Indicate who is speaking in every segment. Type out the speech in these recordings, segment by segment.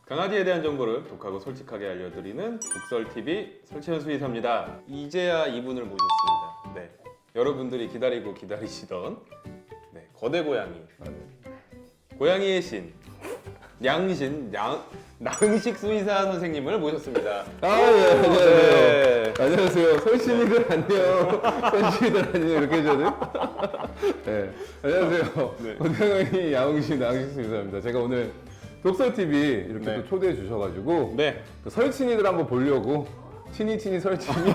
Speaker 1: 강아지에 대한 정보를 독하고 솔직하게 알려드리는 독설TV 설채현 수의사입니다. 이제야 이분을 모셨습니다. 네, 여러분들이 기다리고 기다리시던 거대 고양이, 고양이의 신, 낭식 수의사 선생님을 모셨습니다.
Speaker 2: 네, 안녕하세요. 안녕하세요. 설신이들 안녕. 설신이들 안녕. 이렇게 해줘야 돼? 네. 안녕하세요.
Speaker 1: 네.
Speaker 2: 고양이 야옹신 낭식 수의사입니다. 제가 오늘 독설TV 이렇게
Speaker 1: 네.
Speaker 2: 또 초대해 주셔가지고
Speaker 1: 네.
Speaker 2: 또 설친이들 한번 보려고 친이 설친이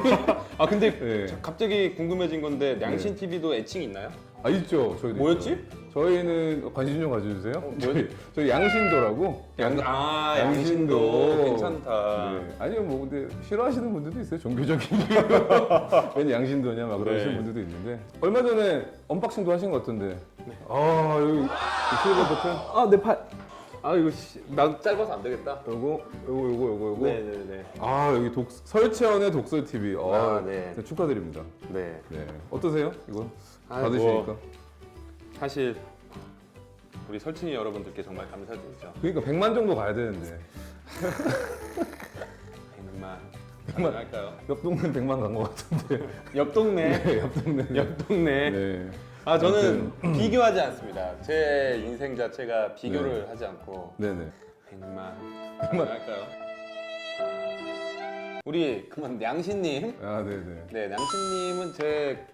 Speaker 1: 아 근데
Speaker 2: 네.
Speaker 1: 갑자기 궁금해진 건데 냥신 TV도 애칭 있나요?
Speaker 2: 아 있죠. 저희도
Speaker 1: 뭐였지?
Speaker 2: 있죠. 저희는 관심 좀 가져주세요.
Speaker 1: 뭐였지?
Speaker 2: 저희 양신도라고.
Speaker 1: 양신도 괜찮다.
Speaker 2: 네. 아니요 뭐 근데 싫어하시는 분들도 있어요. 종교적인 웬 양신도냐 막 그러시는
Speaker 1: 네.
Speaker 2: 분들도 있는데 얼마 전에 언박싱도 하신 것 같던데. 아 여기 이 실버 버튼.
Speaker 1: 아, 내 팔. 아 이거 나도 짧아서 안 되겠다.
Speaker 2: 요거.
Speaker 1: 네네네.
Speaker 2: 아 여기 설채원의 독설 TV.
Speaker 1: 아, 네.
Speaker 2: 축하드립니다.
Speaker 1: 네.
Speaker 2: 네. 어떠세요? 이거
Speaker 1: 아이고.
Speaker 2: 받으시니까.
Speaker 1: 사실 우리 설친이 여러분들께 정말 감사드리죠.
Speaker 2: 그러니까 100만 정도 가야 되는데
Speaker 1: 100만 할까요?
Speaker 2: 옆 동네 100만 간 것 같은데.
Speaker 1: 옆 동네.
Speaker 2: 네, 옆 동네.
Speaker 1: 옆 동네.
Speaker 2: 네.
Speaker 1: 아 저는 비교하지 않습니다. 제 인생 자체가 비교를 하지 않고
Speaker 2: 네네.
Speaker 1: 100만 할까요? 우리 그만 냥신님.
Speaker 2: 아 네네.
Speaker 1: 네, 냥신님은 제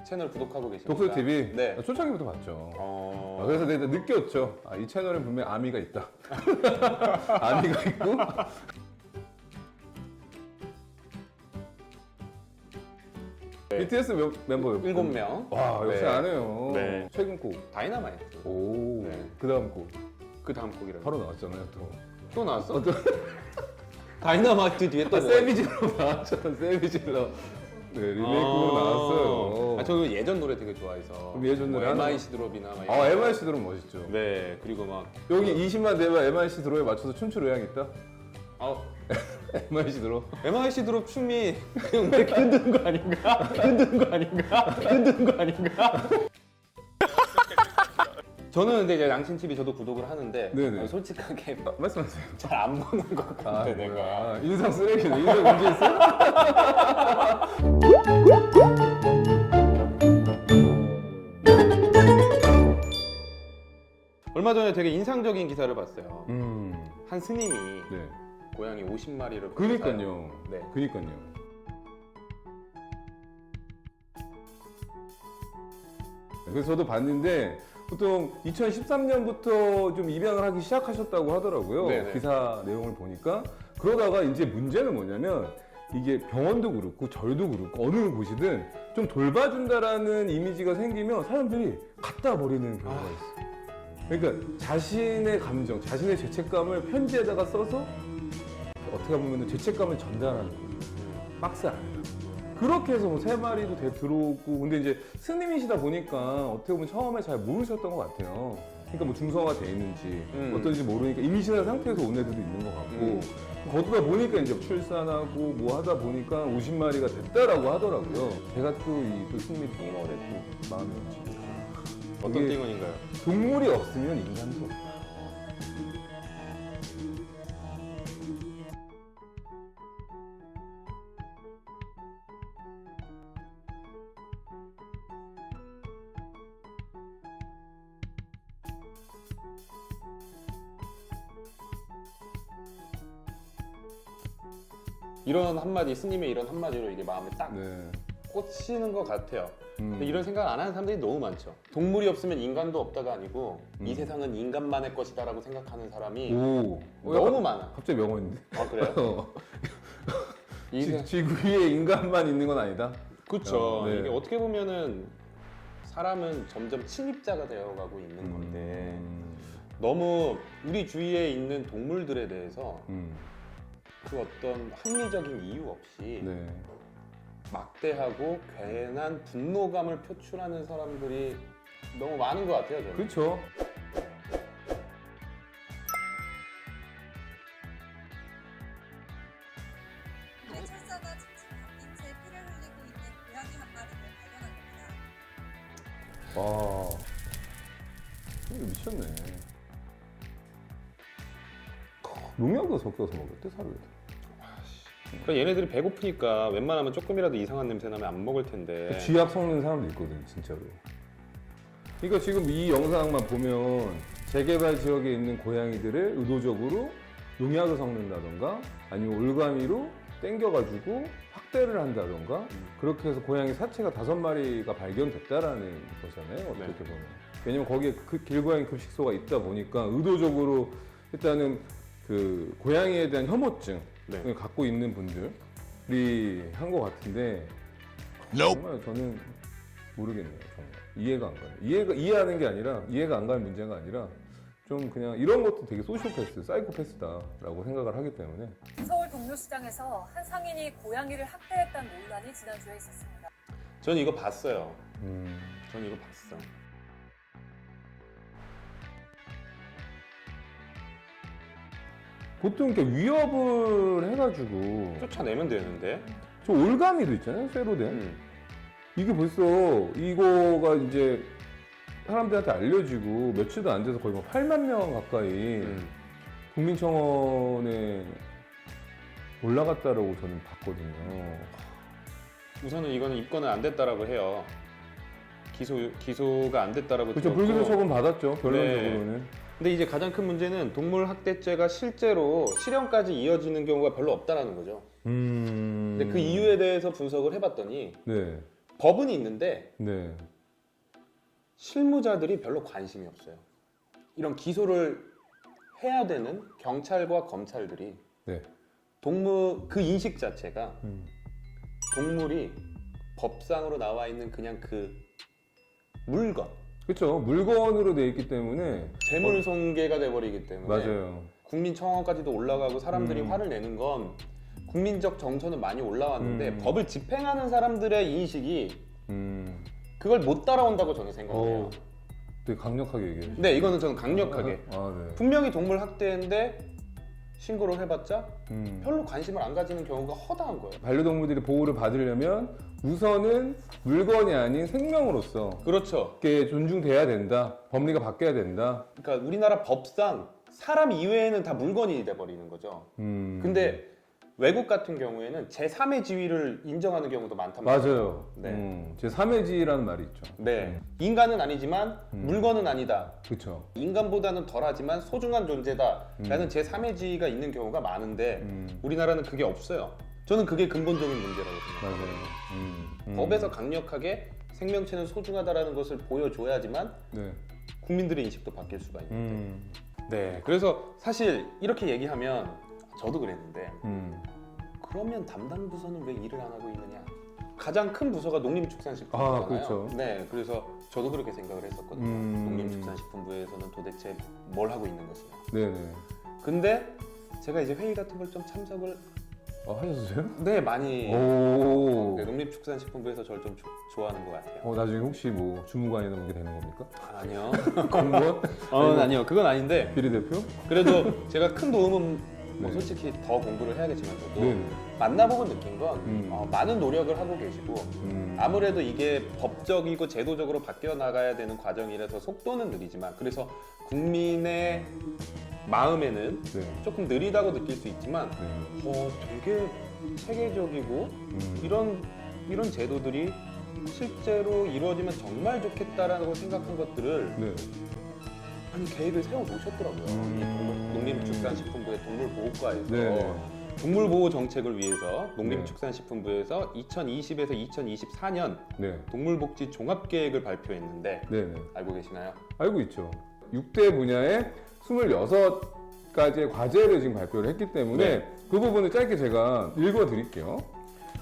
Speaker 1: 채널 구독하고 계십니까?
Speaker 2: 독설 TV.
Speaker 1: 네.
Speaker 2: 초창기부터 봤죠. 그래서 내가 느꼈죠. 아, 이 채널엔 분명 히 아미가 있다. 아미가 있고.
Speaker 1: 네.
Speaker 2: BTS 멤버
Speaker 1: 7명.
Speaker 2: 와 역시
Speaker 1: 네.
Speaker 2: 안 해요.
Speaker 1: 네.
Speaker 2: 최근 곡.
Speaker 1: 다이너마이트.
Speaker 2: 오.
Speaker 1: 네.
Speaker 2: 그다음 곡
Speaker 1: 그 다음 곡이라고.
Speaker 2: 바로 나왔잖아요 또.
Speaker 1: 또 나왔어?
Speaker 2: 또
Speaker 1: 다이너마이트 뒤에 또 뭐?
Speaker 2: 세비질로 나왔잖아. 세비질로. 네 리메이크로 나왔어요.
Speaker 1: 아, 저 예전 노래 되게 좋아해서.
Speaker 2: 그럼 예전 노래 하나?
Speaker 1: MIC 드롭이나 막.
Speaker 2: 아 MIC 들으면 멋있죠.
Speaker 1: 네, 그리고 막.
Speaker 2: 여기 20만 되면 MIC 드로에 맞춰서 춤출 의향 있다.
Speaker 1: 아,
Speaker 2: MIC 드로.
Speaker 1: MIC 드롭 춤이 그냥 왜 이렇게 흔드는 거 아닌가? 흔드는 거 아닌가? 흔드는 거 아닌가? 저는 근데 이제 냥신 TV 저도 구독을 하는데
Speaker 2: 네네.
Speaker 1: 솔직하게
Speaker 2: 말씀하세요.
Speaker 1: 잘 안 보는 것 같아 내가.
Speaker 2: 아, 인상 쓰레기네. 인상 문제 있어?
Speaker 1: 얼마 전에 되게 인상적인 기사를 봤어요.
Speaker 2: 음.
Speaker 1: 한 스님이
Speaker 2: 네.
Speaker 1: 고양이 50마리를
Speaker 2: 그니까요.
Speaker 1: 네.
Speaker 2: 그니까요. 그래서 저도 봤는데 보통 2013년부터 좀 입양을 하기 시작하셨다고 하더라고요.
Speaker 1: 네네.
Speaker 2: 기사 내용을 보니까. 그러다가 이제 문제는 뭐냐면 이게 병원도 그렇고 절도 그렇고 어느 곳이든 좀 돌봐준다라는 이미지가 생기면 사람들이 갖다 버리는 경우가 있어요. 그러니까 자신의 감정, 자신의 죄책감을 편지에다가 써서 어떻게 보면 죄책감을 전달하는 거죠. 박스 안에. 그렇게 해서 뭐 3마리도 들어오고, 근데 이제 스님이시다 보니까 어떻게 보면 처음에 잘 모르셨던 것 같아요. 그러니까 뭐 중성화가 돼 있는지 어떤지 모르니까 임신한 상태에서 온 애들도 있는 것 같고, 거두다 보니까 이제 출산하고 뭐 하다 보니까 50마리가 됐다라고 하더라고요. 제가 또 이 스님이 띵얼에 또 마음이 없지.
Speaker 1: 어떤
Speaker 2: 이게
Speaker 1: 띵언인가요?
Speaker 2: 동물이 없으면 인간도 없다.
Speaker 1: 이런 한마디, 스님의 이런 한마디로 이게 마음에 딱
Speaker 2: 네.
Speaker 1: 꽂히는 것 같아요. 근데 이런 생각 안 하는 사람들이 너무 많죠. 동물이 없으면 인간도 없다가 아니고 이 세상은 인간만의 것이다라고 생각하는 사람이
Speaker 2: 오.
Speaker 1: 너무 많아.
Speaker 2: 갑자기 명언인데.
Speaker 1: 아 그래요?
Speaker 2: 지구 위에 인간만 있는 건 아니다.
Speaker 1: 그렇죠.
Speaker 2: 네.
Speaker 1: 이게 어떻게 보면은 사람은 점점 침입자가 되어가고 있는 건데 너무 우리 주위에 있는 동물들에 대해서 그 어떤 합리적인 이유 없이
Speaker 2: 네.
Speaker 1: 막대하고 괜한 분노감을 표출하는 사람들이 너무 많은 것 같아요. 저는.
Speaker 2: 그렇죠.
Speaker 3: 경찰서가 직접 햇빛에 피를 흘리고 있는 고양이 한 마리를 발견합니다.
Speaker 2: 와. 이거 미쳤네. 농약도 섞어서 먹었대 사료에.
Speaker 1: 그러니까 얘네들이 배고프니까 웬만하면 조금이라도 이상한 냄새 나면 안 먹을 텐데.
Speaker 2: 쥐약 섞는 사람도 있거든 진짜로. 그러니까 지금 이 영상만 보면 재개발 지역에 있는 고양이들을 의도적으로 농약을 섞는다던가 아니면 올가미로 땡겨가지고 확대를 한다던가 그렇게 해서 고양이 사체가 5마리가 발견됐다라는 거잖아요 어떻게
Speaker 1: 네.
Speaker 2: 보면. 왜냐면 거기에 그 길고양이 급식소가 있다 보니까 의도적으로 일단은 그 고양이에 대한 혐오증을
Speaker 1: 네.
Speaker 2: 갖고 있는 분들이 한 것 같은데 정말 저는 모르겠네요. 정말 이해가 안 가요. 이해하는 게 아니라 이해가 안 가는 문제가 아니라 좀 그냥 이런 것도 되게 소시오패스, 사이코패스다라고 생각을 하기 때문에.
Speaker 4: 서울 동묘시장에서 한 상인이 고양이를 학대했다는 논란이 지난주에 있었습니다.
Speaker 1: 전 이거 봤어요. 전 이거 봤어.
Speaker 2: 보통 이렇게 위협을 해가지고
Speaker 1: 쫓아내면 되는데.
Speaker 2: 저 올가미도 있잖아요, 쇠로 된. 이게 벌써 이거가 이제 사람들한테 알려지고 며칠도 안 돼서 거의 뭐 8만 명 가까이 국민청원에 올라갔다라고 저는 봤거든요.
Speaker 1: 우선은 이거는 입건은 안 됐다라고 해요. 기소가 안 됐다라고
Speaker 2: 그렇죠.
Speaker 1: 들었고.
Speaker 2: 불기소 처분 받았죠. 결론적으로는.
Speaker 1: 근데 이제 가장 큰 문제는 동물 학대죄가 실제로 실형까지 이어지는 경우가 별로 없다라는 거죠. 근데 그 이유에 대해서 분석을 해봤더니
Speaker 2: 네,
Speaker 1: 법은 있는데
Speaker 2: 네,
Speaker 1: 실무자들이 별로 관심이 없어요. 이런 기소를 해야 되는 경찰과 검찰들이
Speaker 2: 네.
Speaker 1: 동물 그 인식 자체가 동물이 법상으로 나와 있는 그냥 그 물건,
Speaker 2: 그렇죠. 물건으로 돼 있기 때문에.
Speaker 1: 재물손괴가 돼버리기 때문에
Speaker 2: 맞아요.
Speaker 1: 국민청원까지도 올라가고 사람들이 화를 내는 건 국민적 정서는 많이 올라왔는데 법을 집행하는 사람들의 인식이 그걸 못 따라온다고 저는 생각해요.
Speaker 2: 되게 강력하게 얘기해요.
Speaker 1: 네, 이거는 저는 강력하게.
Speaker 2: 네.
Speaker 1: 분명히 동물 학대인데 신고를 해봤자
Speaker 2: 음.
Speaker 1: 별로 관심을 안 가지는 경우가 허다한 거예요.
Speaker 2: 반려동물들이 보호를 받으려면 우선은 물건이 아닌 생명으로서
Speaker 1: 그렇죠.
Speaker 2: 이렇게 존중돼야 된다. 법리가 바뀌어야 된다.
Speaker 1: 그러니까 우리나라 법상 사람 이외에는 다 물건이 돼버리는 거죠. 근데 외국 같은 경우에는 제3의 지위를 인정하는 경우도 많단 말이에요.
Speaker 2: 맞아요.
Speaker 1: 네.
Speaker 2: 제 3의지라는 말이 있죠.
Speaker 1: 네. 인간은 아니지만 물건은 아니다.
Speaker 2: 그렇죠.
Speaker 1: 인간보다는 덜하지만 소중한 존재다라는 제3의 지위가 있는 경우가 많은데 우리나라는 그게 없어요. 저는 그게 근본적인 문제라고 생각해요.
Speaker 2: 맞아요.
Speaker 1: 법에서 강력하게 생명체는 소중하다라는 것을 보여줘야지만
Speaker 2: 네.
Speaker 1: 국민들의 인식도 바뀔 수가 있는데. 네. 그래서 사실 이렇게 얘기하면 저도 그랬는데 그러면 담당 부서는 왜 일을 안 하고 있느냐? 가장 큰 부서가 농림축산식품부잖아요.
Speaker 2: 그렇죠.
Speaker 1: 네, 그래서 저도 그렇게 생각을 했었거든요. 농림축산식품부에서는 도대체 뭘 하고 있는 것이냐.
Speaker 2: 네네.
Speaker 1: 근데 제가 이제 회의 같은 걸 좀 참석을
Speaker 2: 하셨어요?
Speaker 1: 네 많이.
Speaker 2: 오.
Speaker 1: 네, 농림축산식품부에서 저를 좀 좋아하는 것 같아요.
Speaker 2: 나중에 혹시 뭐 주무관이나 그게 되는 겁니까?
Speaker 1: 아니요.
Speaker 2: 공무원?
Speaker 1: 아니요. 그건 아닌데
Speaker 2: 비례대표?
Speaker 1: 그래도 제가 큰 도움은 뭐
Speaker 2: 네.
Speaker 1: 솔직히 더 공부를 해야겠지만 저도
Speaker 2: 네네.
Speaker 1: 만나보고 느낀 건 많은 노력을 하고 계시고 아무래도 이게 법적이고 제도적으로 바뀌어 나가야 되는 과정이라서 속도는 느리지만 그래서 국민의 마음에는
Speaker 2: 네.
Speaker 1: 조금 느리다고 느낄 수 있지만
Speaker 2: 네.
Speaker 1: 되게 체계적이고 이런 제도들이 실제로 이루어지면 정말 좋겠다라고 생각한 것들을
Speaker 2: 네.
Speaker 1: 아니 계획을 세워 놓으셨더라고요. 이 농림축산식품부의 동물보호과에서
Speaker 2: 네.
Speaker 1: 동물보호 정책을 위해서 농림축산식품부에서 2020에서 2024년
Speaker 2: 네.
Speaker 1: 동물복지 종합계획을 발표했는데
Speaker 2: 네네.
Speaker 1: 알고 계시나요?
Speaker 2: 알고 있죠. 6대 분야에 26가지의 과제를 지금 발표를 했기 때문에
Speaker 1: 네.
Speaker 2: 그 부분을 짧게 제가 읽어드릴게요.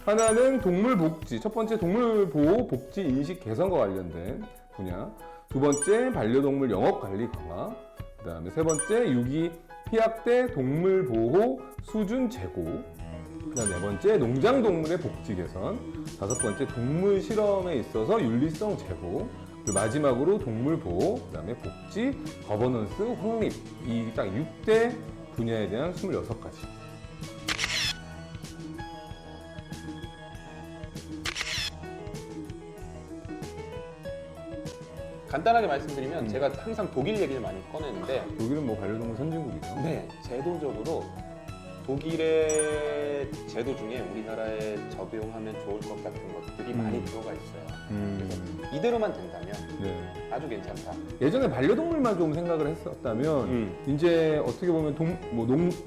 Speaker 2: 하나는 동물복지, 첫 번째 동물보호 복지 인식 개선과 관련된 분야, 두 번째 반려동물 영업관리 강화, 그 다음에 세 번째 유기 피학대 동물보호 수준 제고, 그 다음 네 번째 농장동물의 복지 개선, 다섯 번째 동물 실험에 있어서 윤리성 제고, 그리고 마지막으로 동물 보호, 그다음에 복지, 거버넌스, 확립 이 딱 6대 분야에 대한 26가지.
Speaker 1: 간단하게 말씀드리면 제가 항상 독일 얘기를 많이 꺼내는데
Speaker 2: 독일은 뭐 반려동물 선진국이죠.
Speaker 1: 네, 제도적으로 독일의 제도 중에 우리나라에 적용하면 좋을 것 같은 것들이 많이 들어가 있어요. 그래서 이대로만 된다면
Speaker 2: 네.
Speaker 1: 아주 괜찮다.
Speaker 2: 예전에 반려동물만 좀 생각을 했었다면 이제 어떻게 보면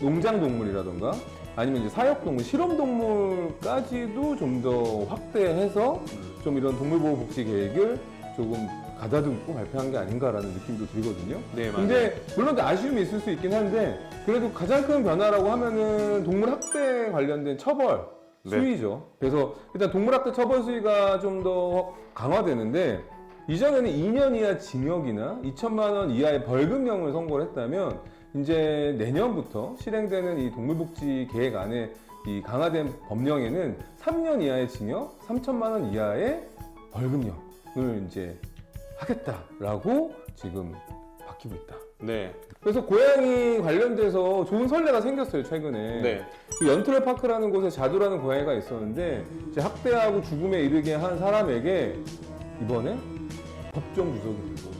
Speaker 2: 농장 동물이라던가 아니면 이제 사육 동물, 실험 동물까지도 좀 더 확대해서 좀 이런 동물보호 복지 계획을 조금 가다듬고 발표한 게 아닌가라는 느낌도 들거든요.
Speaker 1: 네, 맞아요.
Speaker 2: 근데 물론 아쉬움이 있을 수 있긴 한데 그래도 가장 큰 변화라고 하면은 동물 학대 관련된 처벌
Speaker 1: 네.
Speaker 2: 수위죠. 그래서 일단 동물 학대 처벌 수위가 좀 더 강화되는데 이전에는 2년 이하 징역이나 2천만 원 이하의 벌금형을 선고를 했다면 이제 내년부터 실행되는 이 동물복지 계획 안에 이 강화된 법령에는 3년 이하의 징역, 3천만 원 이하의 벌금형을 이제 하겠다라고 지금 바뀌고 있다.
Speaker 1: 네.
Speaker 2: 그래서 고양이 관련돼서 좋은 선례가 생겼어요 최근에.
Speaker 1: 네.
Speaker 2: 그 연트럴파크라는 곳에 자두라는 고양이가 있었는데 이제 학대하고 죽음에 이르게 한 사람에게 이번에 법정 구속이 되고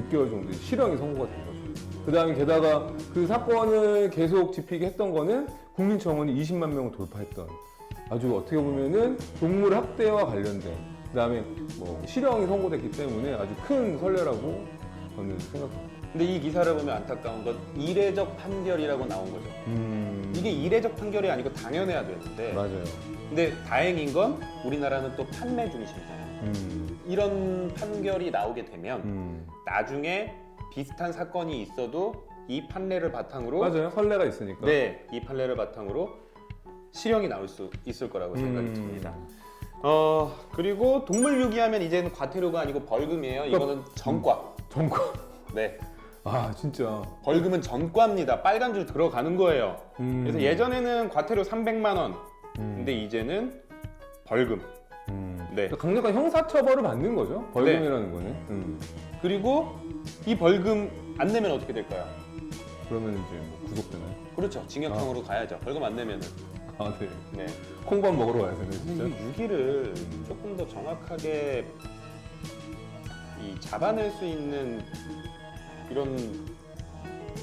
Speaker 2: 6개월 정도의 실형이 선고가 된 거죠. 그 다음에 게다가 그 사건을 계속 짚히게 했던 거는 국민청원이 20만 명을 돌파했던 아주 어떻게 보면은 동물 학대와 관련된 그 다음에 뭐 실형이 선고됐기 때문에 아주 큰 선례라고 저는 생각합니다.
Speaker 1: 근데 이 기사를 보면 안타까운 건 이례적 판결이라고 나온 거죠. 이게 이례적 판결이 아니고 당연해야 되는데
Speaker 2: 맞아요.
Speaker 1: 근데 다행인 건 우리나라는 또 판매 중심이잖아요. 이런 판결이 나오게 되면 나중에 비슷한 사건이 있어도 이 판례를 바탕으로
Speaker 2: 맞아요. 선례가 있으니까.
Speaker 1: 네, 이 판례를 바탕으로 실형이 나올 수 있을 거라고 생각이 듭니다. 그리고 동물 유기하면 이제는 과태료가 아니고 벌금이에요. 이거는 전과.
Speaker 2: 전과.
Speaker 1: 네.
Speaker 2: 아 진짜.
Speaker 1: 벌금은 전과입니다. 빨간 줄 들어가는 거예요. 그래서 예전에는 과태료 300만 원. 근데 이제는 벌금. 네.
Speaker 2: 강력한 형사처벌을 받는 거죠. 벌금이라는 거는.
Speaker 1: 그리고 이 벌금 안 내면 어떻게 될까요?
Speaker 2: 그러면 이제 뭐 구속되나요?
Speaker 1: 그렇죠. 징역형으로 가야죠. 벌금 안 내면은.
Speaker 2: 아 네.
Speaker 1: 네.
Speaker 2: 콩밥 먹으러 가야 되네 진짜.
Speaker 1: 이 유기를 조금 더 정확하게 이 잡아낼 수 있는 이런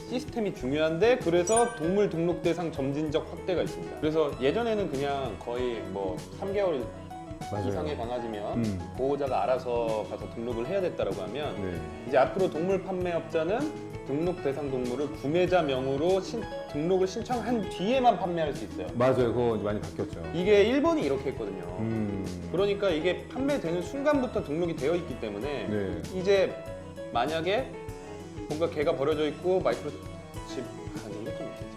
Speaker 1: 시스템이 중요한데 그래서 동물 등록 대상 점진적 확대가 있습니다. 그래서 예전에는 그냥 거의 뭐 3개월
Speaker 2: 맞아요.
Speaker 1: 이상의 강아지면 보호자가 알아서 가서 등록을 해야 됐다라고 하면
Speaker 2: 네.
Speaker 1: 이제 앞으로 동물 판매업자는 등록 대상 동물을 구매자 명으로 등록을 신청한 뒤에만 판매할 수 있어요.
Speaker 2: 맞아요. 그거 많이 바뀌었죠.
Speaker 1: 이게 일본이 이렇게 했거든요.
Speaker 2: 그러니까
Speaker 1: 그러니까 이게 판매되는 순간부터 등록이 되어 있기 때문에
Speaker 2: 네.
Speaker 1: 이제 만약에 뭔가 개가 버려져 있고 마이크로칩 아니 이거 좀 문제지.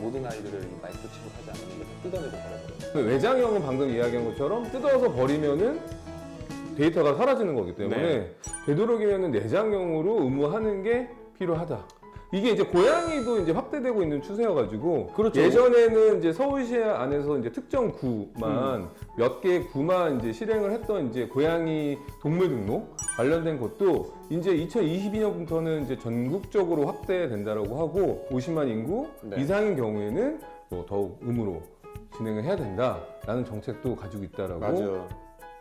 Speaker 1: 모든 아이들을 마이크로칩을 하지 않으면 이거 다 뜯어내고 버려요.
Speaker 2: 그 외장형은 방금 이야기한 것처럼 뜯어서 버리면은 데이터가 사라지는 거기 때문에
Speaker 1: 네.
Speaker 2: 되도록이면 내장형으로 의무하는 게 필요하다. 이게 이제 고양이도 이제 확대되고 있는 추세여가지고
Speaker 1: 그렇죠.
Speaker 2: 예전에는 이제 서울시 안에서 이제 특정 구만 몇 개의 구만 이제 실행을 했던 이제 고양이 동물 등록 관련된 것도 이제 2022년부터는 이제 전국적으로 확대된다라고 하고 50만 인구
Speaker 1: 네.
Speaker 2: 이상인 경우에는 뭐 더욱 의무로 진행을 해야 된다라는 정책도 가지고 있다라고
Speaker 1: 맞아요.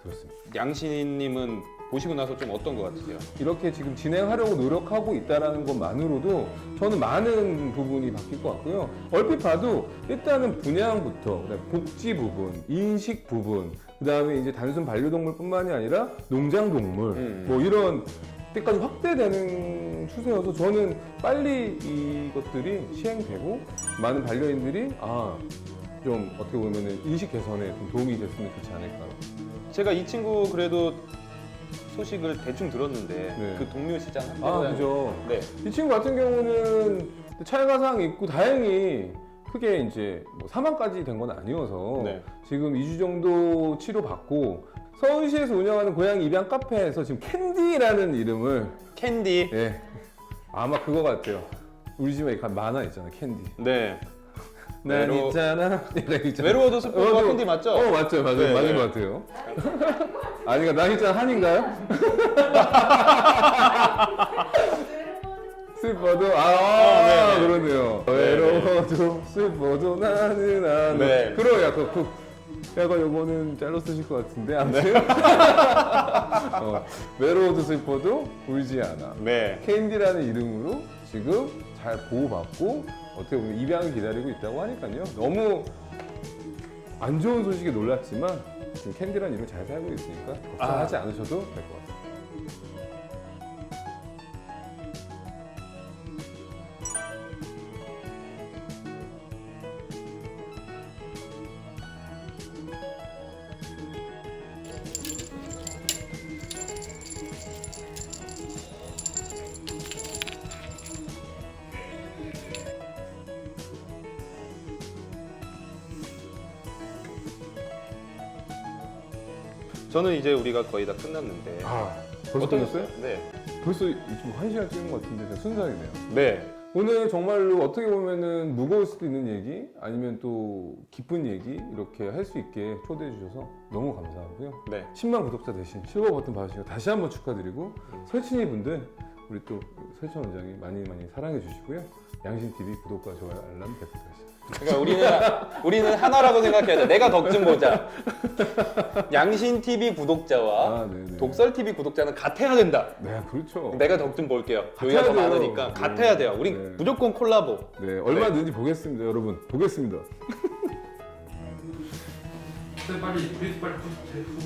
Speaker 2: 들었습니다.
Speaker 1: 양신님은 보시고 나서 좀 어떤 것 같으세요?
Speaker 2: 이렇게 지금 진행하려고 노력하고 있다는 것만으로도 저는 많은 부분이 바뀔 것 같고요. 얼핏 봐도 일단은 분양부터 그다음에 복지 부분, 인식 부분, 그다음에 이제 단순 반려동물뿐만이 아니라 농장동물 뭐 이런 때까지 확대되는 추세여서 저는 빨리 이것들이 시행되고 많은 반려인들이 좀 어떻게 보면은 인식 개선에 좀 도움이 됐으면 좋지 않을까.
Speaker 1: 제가 이 친구 그래도 소식을 대충 들었는데
Speaker 2: 네.
Speaker 1: 그 동묘 시장 학대
Speaker 2: 그죠.
Speaker 1: 네.
Speaker 2: 이 친구 같은 경우는 찰가상 있고 다행히 크게 이제 뭐 사망까지 된 건 아니어서
Speaker 1: 네.
Speaker 2: 지금 2주 정도 치료받고 서울시에서 운영하는 고양이 입양 카페에서 지금 캔디라는 이름을
Speaker 1: 캔디.
Speaker 2: 예 아마 그거 같아요. 우리 집에 만화 있잖아 캔디.
Speaker 1: 네.
Speaker 2: 난
Speaker 1: 외로-
Speaker 2: 있잖아.
Speaker 1: 외로워도 슬퍼도 캔디 맞죠?
Speaker 2: 맞죠, 맞아요.
Speaker 1: 네,
Speaker 2: 맞는
Speaker 1: 네.
Speaker 2: 것 같아요. 아니가 난 있잖아 한인가요? 슬퍼도
Speaker 1: 네네.
Speaker 2: 그러네요.
Speaker 1: 네네.
Speaker 2: 외로워도 슬퍼도 나는 안.
Speaker 1: 네.
Speaker 2: 그러야 그 약간 요거는 잘라 쓰실 것 같은데 아무튼 메로우드 슬퍼도 울지 않아.
Speaker 1: 네.
Speaker 2: 캔디라는 이름으로 지금 잘 보호받고 어떻게 보면 입양을 기다리고 있다고 하니까요. 너무 안 좋은 소식에 놀랐지만 지금 캔디라는 이름 잘 살고 있으니까 걱정하지 않으셔도 될 것 같아요.
Speaker 1: 저는 이제 우리가 거의 다 끝났는데.
Speaker 2: 벌써 끝났어요?
Speaker 1: 네.
Speaker 2: 벌써 지금 1시간 찍은 것 같은데 진짜 순삭이네요.
Speaker 1: 네.
Speaker 2: 오늘 정말로 어떻게 보면은 무거울 수도 있는 얘기 아니면 또 기쁜 얘기 이렇게 할 수 있게 초대해 주셔서 너무 감사하고요.
Speaker 1: 네.
Speaker 2: 10만 구독자 대신 실버 버튼 받으시고 다시 한번 축하드리고 설친이 분들 우리 또 설친 원장이 많이 사랑해 주시고요. 양신TV 구독과 좋아요 알람 부탁드립니다.
Speaker 1: 그러니까 우리는 하나라고 생각해야 돼. 내가 덕 좀 보자. 양신 TV 구독자와
Speaker 2: 네네.
Speaker 1: 독설 TV 구독자는 같아야 된다.
Speaker 2: 네, 그렇죠.
Speaker 1: 내가 덕 좀 볼게요.
Speaker 2: 같아야
Speaker 1: 여기가 더
Speaker 2: 돼요.
Speaker 1: 많으니까
Speaker 2: 네.
Speaker 1: 같아야 돼요. 우리
Speaker 2: 네.
Speaker 1: 무조건 콜라보.
Speaker 2: 네, 얼마든지 보겠습니다, 여러분. 보겠습니다.
Speaker 5: 빨리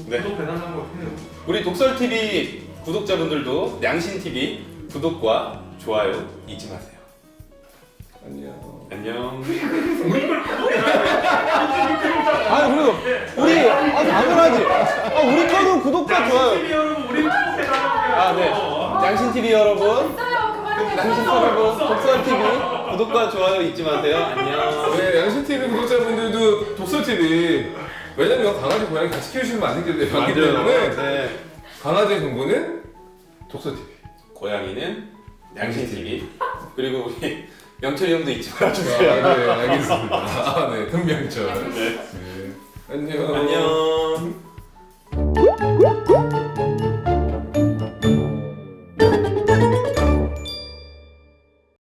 Speaker 1: 네.
Speaker 5: 구독 배달하는 거 해요.
Speaker 1: 우리 독설 TV 구독자분들도 양신 TV 구독과 좋아요 잊지 마세요.
Speaker 2: 안녕.
Speaker 1: 안녕. 아니 그래도 우리 당연하지. 우리 거는 구독과 좋아요.
Speaker 5: TV 여러분 우리 구독 배달하는
Speaker 1: 네. 양신 TV 여러분, 양신 여러분, 독설 TV 구독과 좋아요 잊지 마세요. 안녕.
Speaker 2: 네, 양신TV 구독자분들도 독서TV 왜냐면 강아지 고양이 같이 키우시는 거 많기 때문에
Speaker 1: 네.
Speaker 2: 강아지 정보는 독서TV.
Speaker 1: 고양이는 양신 TV. 그리고 우리 명철이 형도 잊지 말아주세요.
Speaker 2: 네, 알겠습니다. 네, 금명철.
Speaker 1: 네.
Speaker 2: 네. 안녕.
Speaker 1: 안녕.